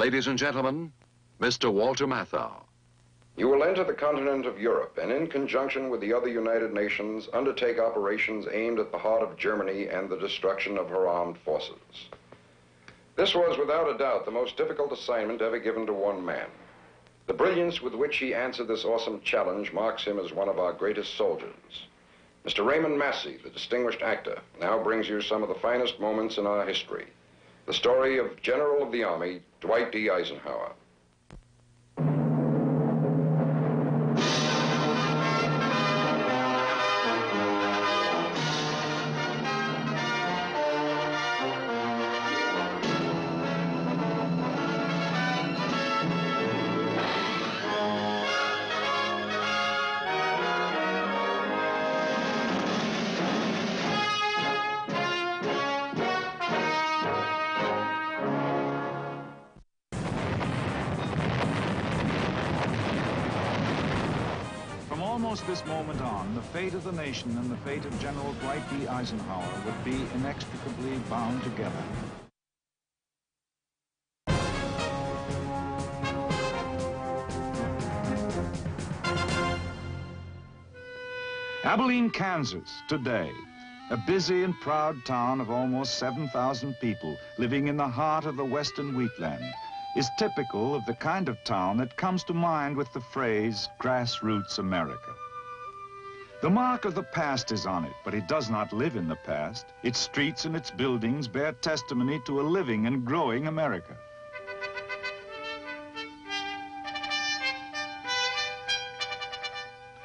Ladies and gentlemen, Mr. Walter Matthau. You will enter the continent of Europe and in conjunction with the other United Nations undertake operations aimed at the heart of Germany and the destruction of her armed forces. This was without a doubt the most difficult assignment ever given to one man. The brilliance with which he answered this awesome challenge marks him as one of our greatest soldiers. Mr. Raymond Massey, the distinguished actor, now brings you some of the finest moments in our history. The story of General of the Army, Dwight D. Eisenhower. Almost this moment on, the fate of the nation and the fate of General Dwight D. Eisenhower would be inextricably bound together. Abilene, Kansas, today, a busy and proud town of almost 7,000 people living in the heart of the western wheatland, is typical of the kind of town that comes to mind with the phrase, grassroots America. The mark of the past is on it, but it does not live in the past. Its streets and its buildings bear testimony to a living and growing America.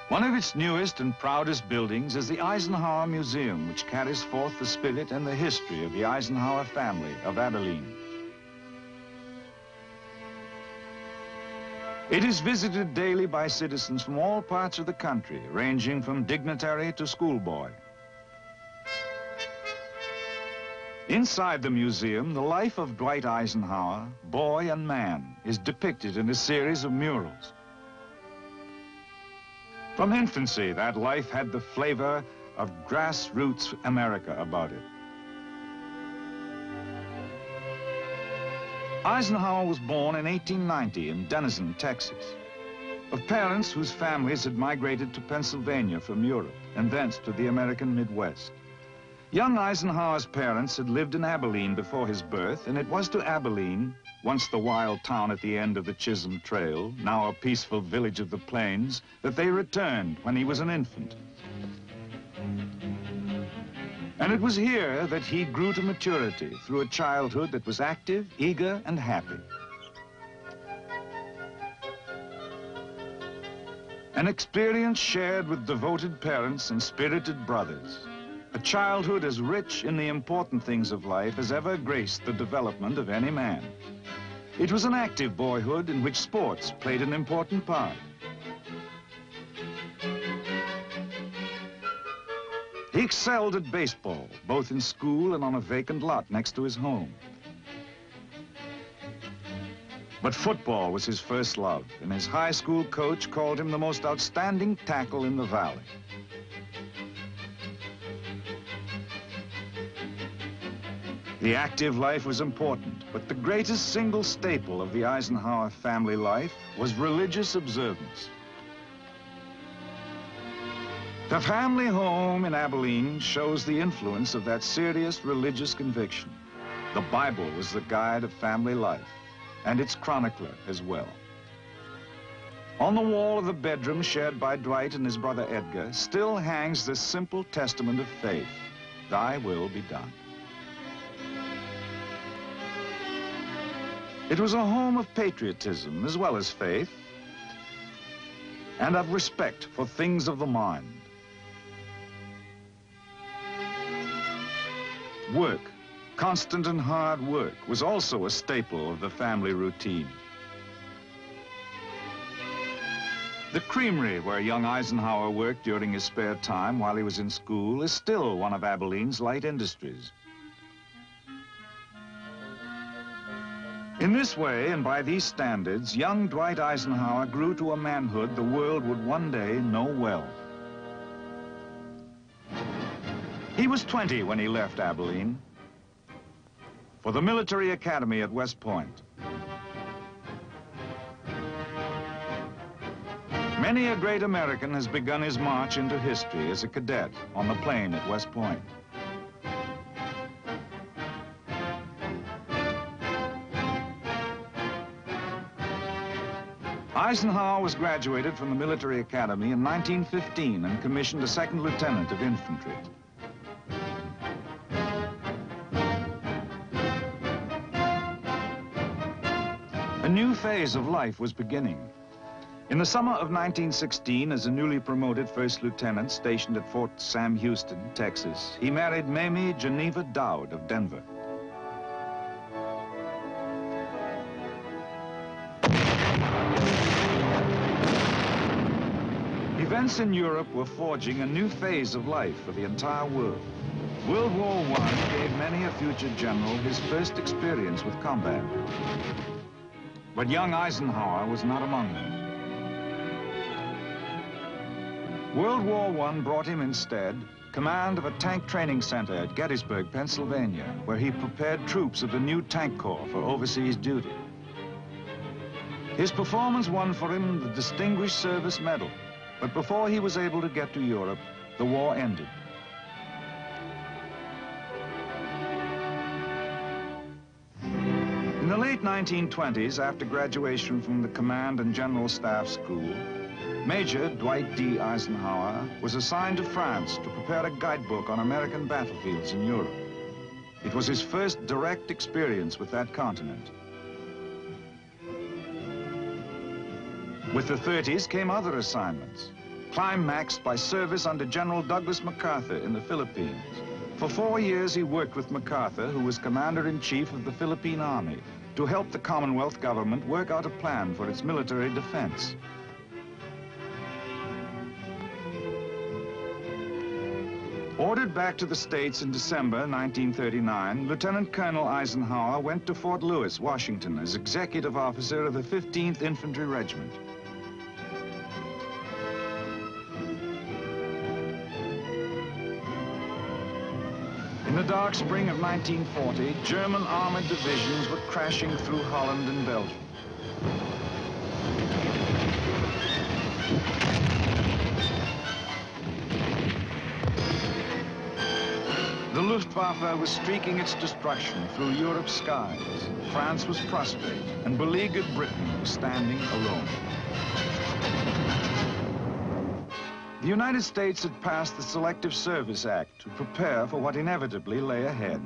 One of its newest and proudest buildings is the Eisenhower Museum, which carries forth the spirit and the history of the Eisenhower family of Abilene. It is visited daily by citizens from all parts of the country, ranging from dignitary to schoolboy. Inside the museum, the life of Dwight Eisenhower, boy and man, is depicted in a series of murals. From infancy, that life had the flavor of grassroots America about it. Eisenhower was born in 1890 in Denison, Texas, of parents whose families had migrated to Pennsylvania from Europe and thence to the American Midwest. Young Eisenhower's parents had lived in Abilene before his birth, and it was to Abilene, once the wild town at the end of the Chisholm Trail, now a peaceful village of the plains, that they returned when he was an infant. And it was here that he grew to maturity through a childhood that was active, eager, and happy. An experience shared with devoted parents and spirited brothers. A childhood as rich in the important things of life as ever graced the development of any man. It was an active boyhood in which sports played an important part. He excelled at baseball, both in school and on a vacant lot next to his home. But football was his first love, and his high school coach called him the most outstanding tackle in the valley. The active life was important, but the greatest single staple of the Eisenhower family life was religious observance. The family home in Abilene shows the influence of that serious religious conviction. The Bible was the guide of family life, and its chronicler as well. On the wall of the bedroom shared by Dwight and his brother Edgar still hangs this simple testament of faith, "Thy will be done." It was a home of patriotism as well as faith, and of respect for things of the mind. Work, constant and hard work, was also a staple of the family routine. The creamery where young Eisenhower worked during his spare time while he was in school is still one of Abilene's light industries. In this way, and by these standards, young Dwight Eisenhower grew to a manhood the world would one day know well. He was 20 when he left Abilene for the military academy at West Point. Many a great American has begun his march into history as a cadet on the plane at West Point. Eisenhower was graduated from the military academy in 1915 and commissioned a second lieutenant of infantry. A new phase of life was beginning. In the summer of 1916, as a newly promoted first lieutenant stationed at Fort Sam Houston, Texas, he married Mamie Geneva Dowd of Denver. Events in Europe were forging a new phase of life for the entire world. World War I gave many a future general his first experience with combat. But young Eisenhower was not among them. World War I brought him instead command of a tank training center at Gettysburg, Pennsylvania, where he prepared troops of the new tank corps for overseas duty. His performance won for him the Distinguished Service Medal. But before he was able to get to Europe, the war ended. In the late 1920s, after graduation from the Command and General Staff School, Major Dwight D. Eisenhower was assigned to France to prepare a guidebook on American battlefields in Europe. It was his first direct experience with that continent. With the 30s came other assignments, climaxed by service under General Douglas MacArthur in the Philippines. For 4 years, he worked with MacArthur, who was Commander-in-Chief of the Philippine Army, to help the Commonwealth government work out a plan for its military defense. Ordered back to the States in December 1939, Lieutenant Colonel Eisenhower went to Fort Lewis, Washington, as executive officer of the 15th Infantry Regiment. In the dark spring of 1940, German armored divisions were crashing through Holland and Belgium. The Luftwaffe was streaking its destruction through Europe's skies. France was prostrate, and beleaguered Britain was standing alone. The United States had passed the Selective Service Act to prepare for what inevitably lay ahead.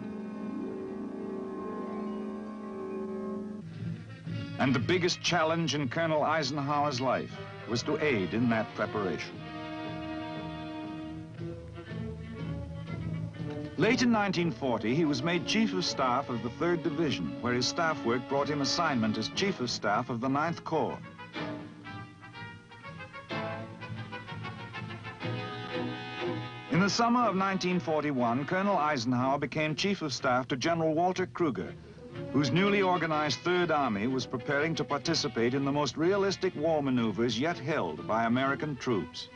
And the biggest challenge in Colonel Eisenhower's life was to aid in that preparation. Late in 1940, he was made Chief of Staff of the 3rd Division, where his staff work brought him assignment as Chief of Staff of the 9th Corps. In the summer of 1941, Colonel Eisenhower became Chief of Staff to General Walter Kruger, whose newly organized Third Army was preparing to participate in the most realistic war maneuvers yet held by American troops.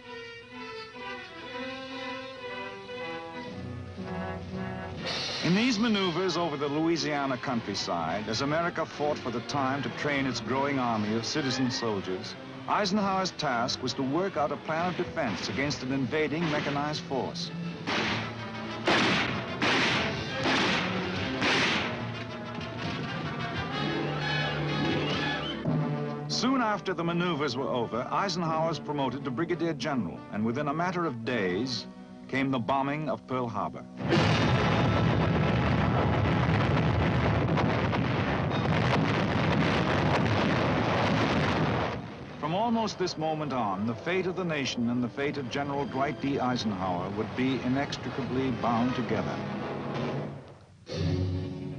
In these maneuvers over the Louisiana countryside, as America fought for the time to train its growing army of citizen soldiers, Eisenhower's task was to work out a plan of defense against an invading mechanized force. Soon after the maneuvers were over, Eisenhower was promoted to Brigadier General, and within a matter of days came the bombing of Pearl Harbor. From almost this moment on, the fate of the nation and the fate of General Dwight D. Eisenhower would be inextricably bound together.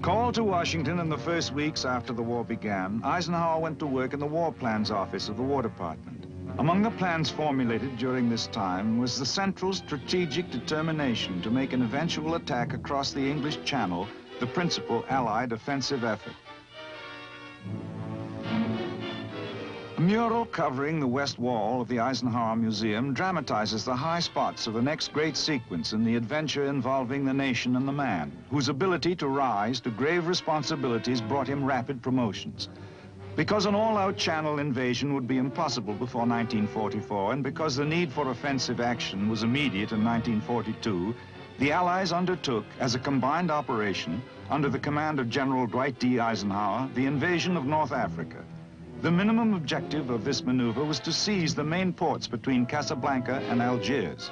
Called to Washington in the first weeks after the war began, Eisenhower went to work in the War Plans Office of the War Department. Among the plans formulated during this time was the central strategic determination to make an eventual attack across the English Channel the principal Allied offensive effort. A mural covering the west wall of the Eisenhower Museum dramatizes the high spots of the next great sequence in the adventure involving the nation and the man, whose ability to rise to grave responsibilities brought him rapid promotions. Because an all-out Channel invasion would be impossible before 1944, and because the need for offensive action was immediate in 1942, the Allies undertook, as a combined operation, under the command of General Dwight D. Eisenhower, the invasion of North Africa. The minimum objective of this maneuver was to seize the main ports between Casablanca and Algiers.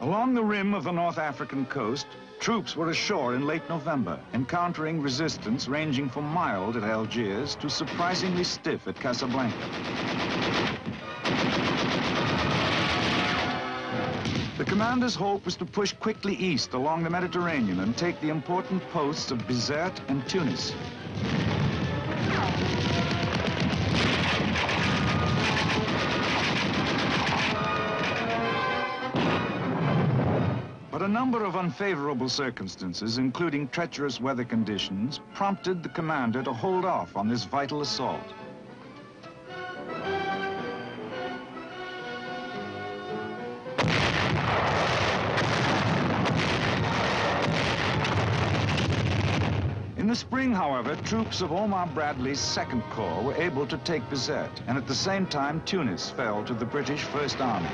Along the rim of the North African coast, troops were ashore in late November, encountering resistance ranging from mild at Algiers to surprisingly stiff at Casablanca. The commander's hope was to push quickly east along the Mediterranean and take the important posts of Bizerte and Tunis. But a number of unfavorable circumstances, including treacherous weather conditions, prompted the commander to hold off on this vital assault. In the spring, however, troops of Omar Bradley's 2nd Corps were able to take Bizerte, and at the same time, Tunis fell to the British First Army.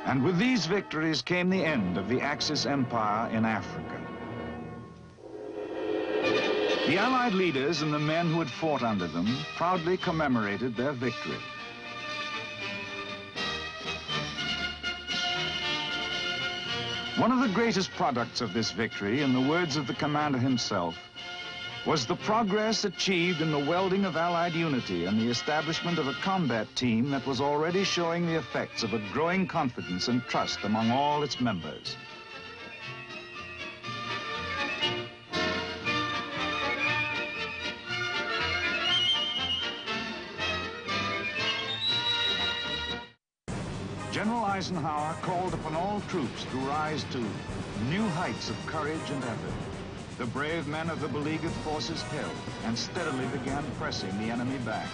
And with these victories came the end of the Axis Empire in Africa. The Allied leaders and the men who had fought under them proudly commemorated their victory. One of the greatest products of this victory, in the words of the commander himself, was the progress achieved in the welding of Allied unity and the establishment of a combat team that was already showing the effects of a growing confidence and trust among all its members. General Eisenhower called upon all troops to rise to new heights of courage and effort. The brave men of the beleaguered forces held and steadily began pressing the enemy back.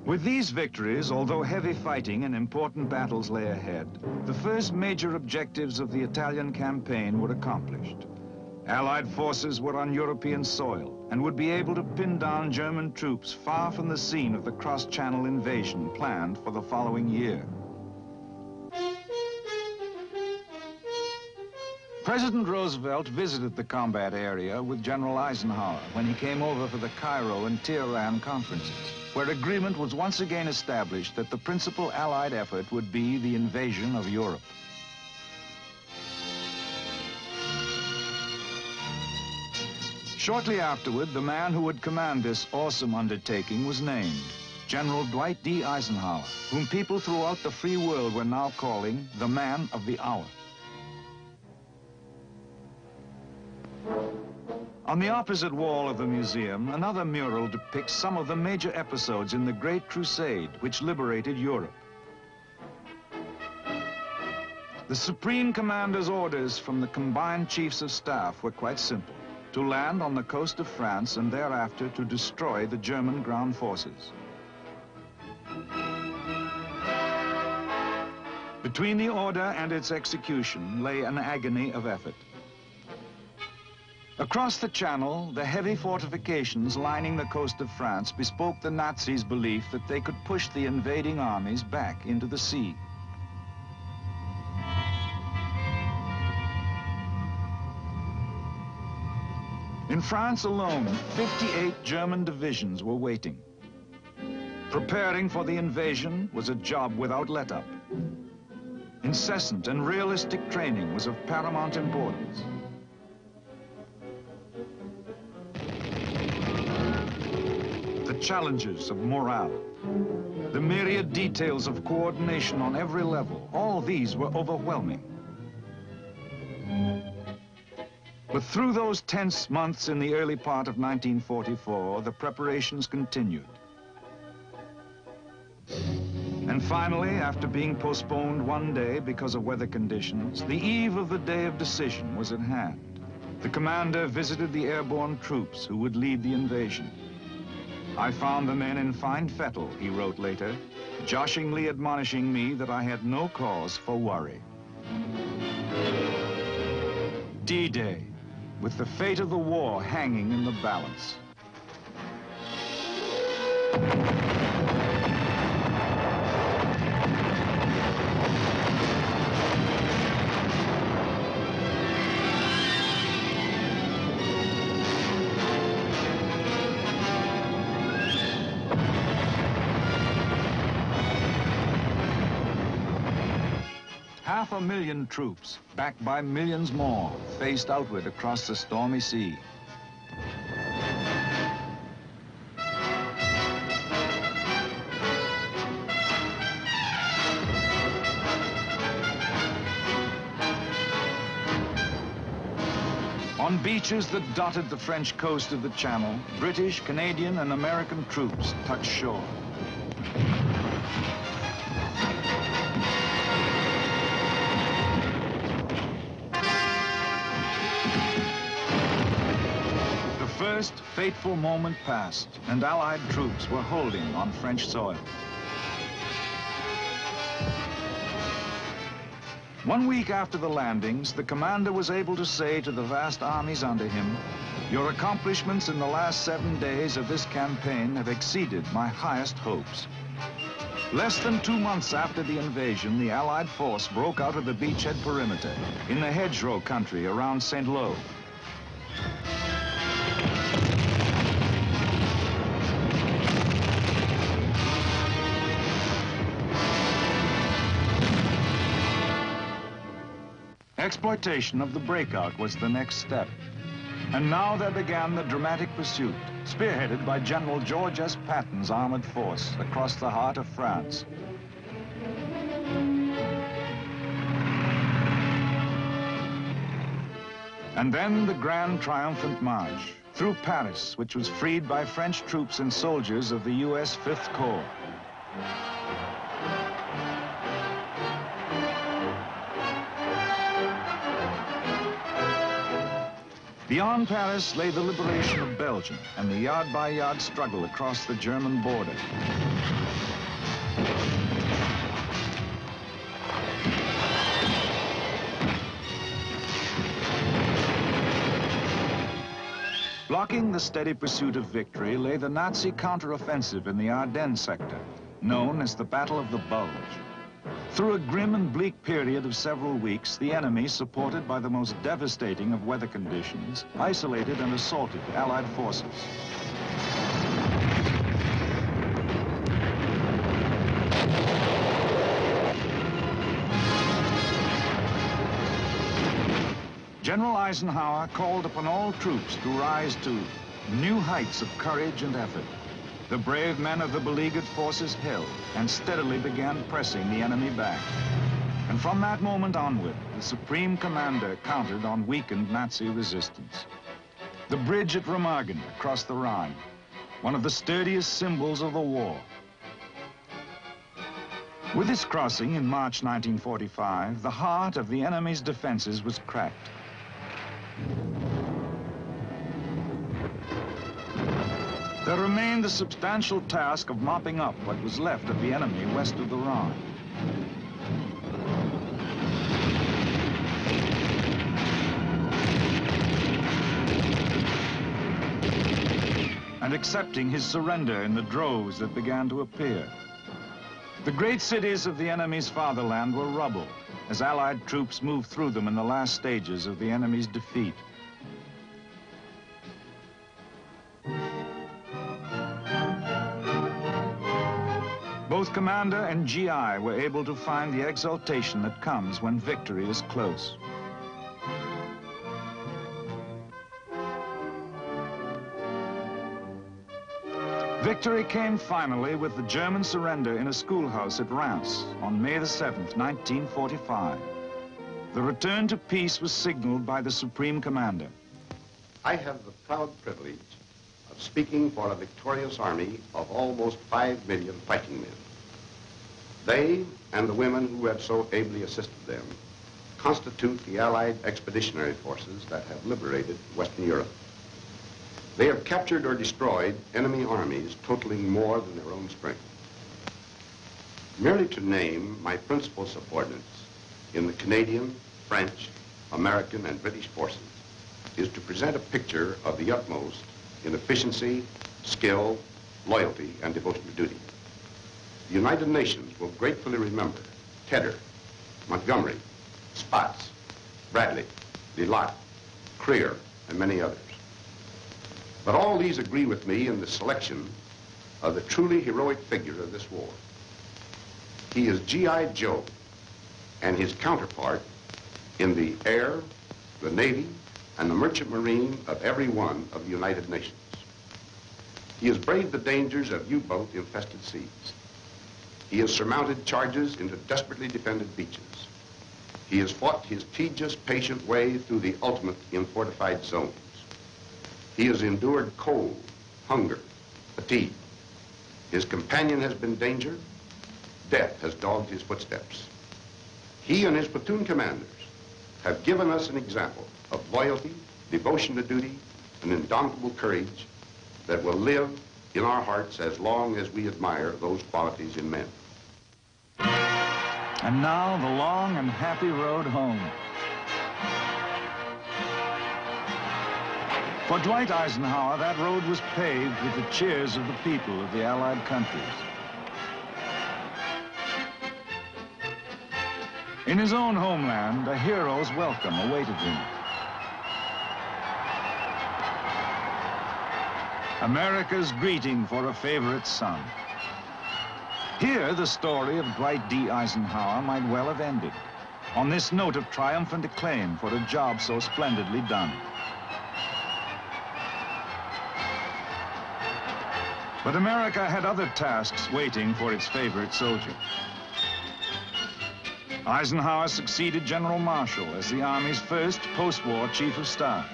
With these victories, although heavy fighting and important battles lay ahead, the first major objectives of the Italian campaign were accomplished. Allied forces were on European soil and would be able to pin down German troops far from the scene of the cross-Channel invasion planned for the following year. President Roosevelt visited the combat area with General Eisenhower when he came over for the Cairo and Tehran conferences, where agreement was once again established that the principal Allied effort would be the invasion of Europe. Shortly afterward, the man who would command this awesome undertaking was named General Dwight D. Eisenhower, whom people throughout the free world were now calling the man of the hour. On the opposite wall of the museum, another mural depicts some of the major episodes in the Great Crusade, which liberated Europe. The Supreme Commander's orders from the combined chiefs of staff were quite simple: to land on the coast of France and thereafter to destroy the German ground forces. Between the order and its execution lay an agony of effort. Across the Channel, the heavy fortifications lining the coast of France bespoke the Nazis' belief that they could push the invading armies back into the sea. In France alone, 58 German divisions were waiting. Preparing for the invasion was a job without let-up. Incessant and realistic training was of paramount importance. The challenges of morale, the myriad details of coordination on every level, all these were overwhelming. But through those tense months in the early part of 1944, the preparations continued. And finally, after being postponed one day because of weather conditions, the eve of the day of decision was at hand. The commander visited the airborne troops who would lead the invasion. I found the men in fine fettle, he wrote later, joshingly admonishing me that I had no cause for worry. D-Day, with the fate of the war hanging in the balance. Half a million troops, backed by millions more, faced outward across the stormy sea. On beaches that dotted the French coast of the Channel, British, Canadian, and American troops touched shore. The first fateful moment passed, and Allied troops were holding on French soil. 1 week after the landings, the commander was able to say to the vast armies under him, "Your accomplishments in the last 7 days of this campaign have exceeded my highest hopes." Less than 2 months after the invasion, the Allied force broke out of the beachhead perimeter in the hedgerow country around St. Lo. Exploitation of the breakout was the next step. And now there began the dramatic pursuit, spearheaded by General George S. Patton's armored force across the heart of France. And then the grand triumphant march through Paris, which was freed by French troops and soldiers of the U.S. Fifth Corps. Beyond Paris lay the liberation of Belgium and the yard-by-yard struggle across the German border. Blocking the steady pursuit of victory lay the Nazi counteroffensive in the Ardennes sector, known as the Battle of the Bulge. Through a grim and bleak period of several weeks, the enemy, supported by the most devastating of weather conditions, isolated and assaulted Allied forces. General Eisenhower called upon all troops to rise to new heights of courage and effort. The brave men of the beleaguered forces held and steadily began pressing the enemy back. And from that moment onward, the Supreme Commander counted on weakened Nazi resistance. The bridge at Remagen across the Rhine, one of the sturdiest symbols of the war. With its crossing in March 1945, the heart of the enemy's defenses was cracked. There remained the substantial task of mopping up what was left of the enemy west of the Rhine. And accepting his surrender in the droves that began to appear. The great cities of the enemy's fatherland were rubble as Allied troops moved through them in the last stages of the enemy's defeat. Both commander and GI were able to find the exultation that comes when victory is close. Victory came finally with the German surrender in a schoolhouse at Reims on May the 7th, 1945. The return to peace was signaled by the Supreme Commander. I have the proud privilege of speaking for a victorious army of almost 5 million fighting men. They and the women who have so ably assisted them constitute the Allied expeditionary forces that have liberated Western Europe. They have captured or destroyed enemy armies totaling more than their own strength. Merely to name my principal subordinates in the Canadian, French, American, and British forces is to present a picture of the utmost in efficiency, skill, loyalty, and devotion to duty. The United Nations will gratefully remember Tedder, Montgomery, Spatz, Bradley, Lillat, Creer, and many others. But all these agree with me in the selection of the truly heroic figure of this war. He is G.I. Joe and his counterpart in the air, the Navy, and the merchant marine of every one of the United Nations. He has braved the dangers of U-boat infested seas. He has surmounted charges into desperately defended beaches. He has fought his tedious, patient way through the ultimate in fortified zones. He has endured cold, hunger, fatigue. His companion has been danger. Death has dogged his footsteps. He and his platoon commanders have given us an example of loyalty, devotion to duty, and indomitable courage that will live in our hearts as long as we admire those qualities in men. And now the long and happy road home. For Dwight Eisenhower, that road was paved with the cheers of the people of the Allied countries. In his own homeland, a hero's welcome awaited him. America's greeting for a favorite son. Here, the story of Dwight D. Eisenhower might well have ended, on this note of triumphant acclaim for a job so splendidly done. But America had other tasks waiting for its favorite soldier. Eisenhower succeeded General Marshall as the Army's first post-war chief of staff.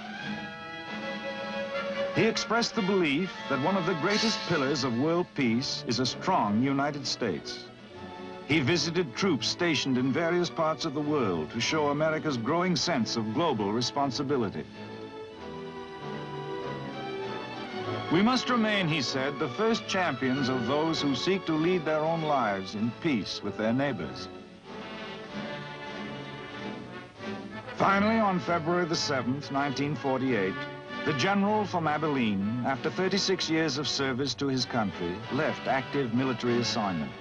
He expressed the belief that one of the greatest pillars of world peace is a strong United States. He visited troops stationed in various parts of the world to show America's growing sense of global responsibility. We must remain, he said, the first champions of those who seek to lead their own lives in peace with their neighbors. Finally, on February the 7th, 1948, the general from Abilene, after 36 years of service to his country, left active military assignment.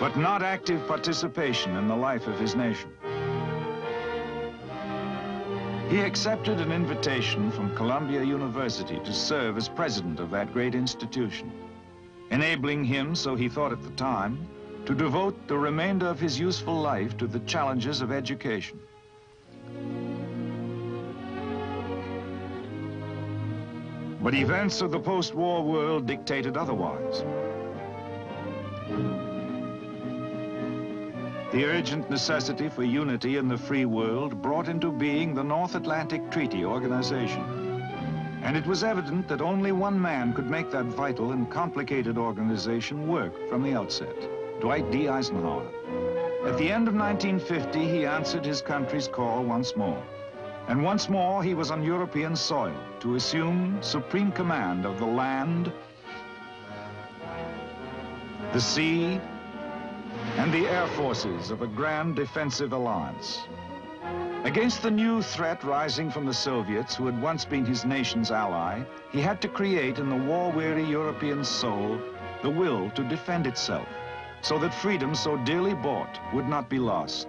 But not active participation in the life of his nation. He accepted an invitation from Columbia University to serve as president of that great institution, enabling him, so he thought at the time, to devote the remainder of his useful life to the challenges of education. But events of the post-war world dictated otherwise. The urgent necessity for unity in the free world brought into being the North Atlantic Treaty Organization. And it was evident that only one man could make that vital and complicated organization work from the outset. Dwight D. Eisenhower. At the end of 1950, he answered his country's call once more. And once more, he was on European soil to assume supreme command of the land, the sea, and the air forces of a grand defensive alliance. Against the new threat rising from the Soviets, who had once been his nation's ally, he had to create in the war-weary European soul the will to defend itself, so that freedom so dearly bought would not be lost.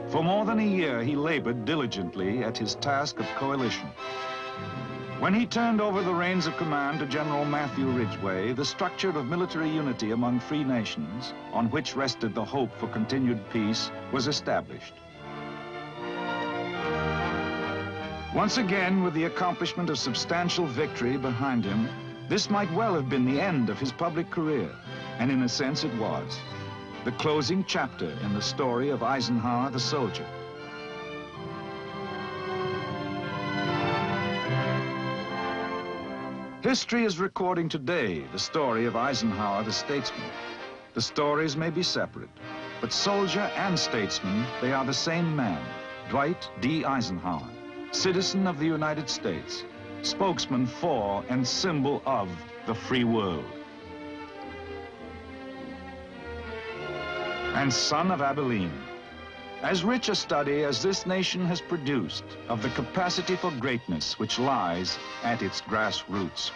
For more than a year, he labored diligently at his task of coalition. When he turned over the reins of command to General Matthew Ridgway, the structure of military unity among free nations, on which rested the hope for continued peace, was established. Once again, with the accomplishment of substantial victory behind him, this might well have been the end of his public career, and in a sense it was. The closing chapter in the story of Eisenhower the soldier. History is recording today the story of Eisenhower, the statesman. The stories may be separate, but soldier and statesman, they are the same man, Dwight D. Eisenhower, citizen of the United States, spokesman for and symbol of the free world. And son of Abilene. As rich a study as this nation has produced of the capacity for greatness which lies at its grassroots.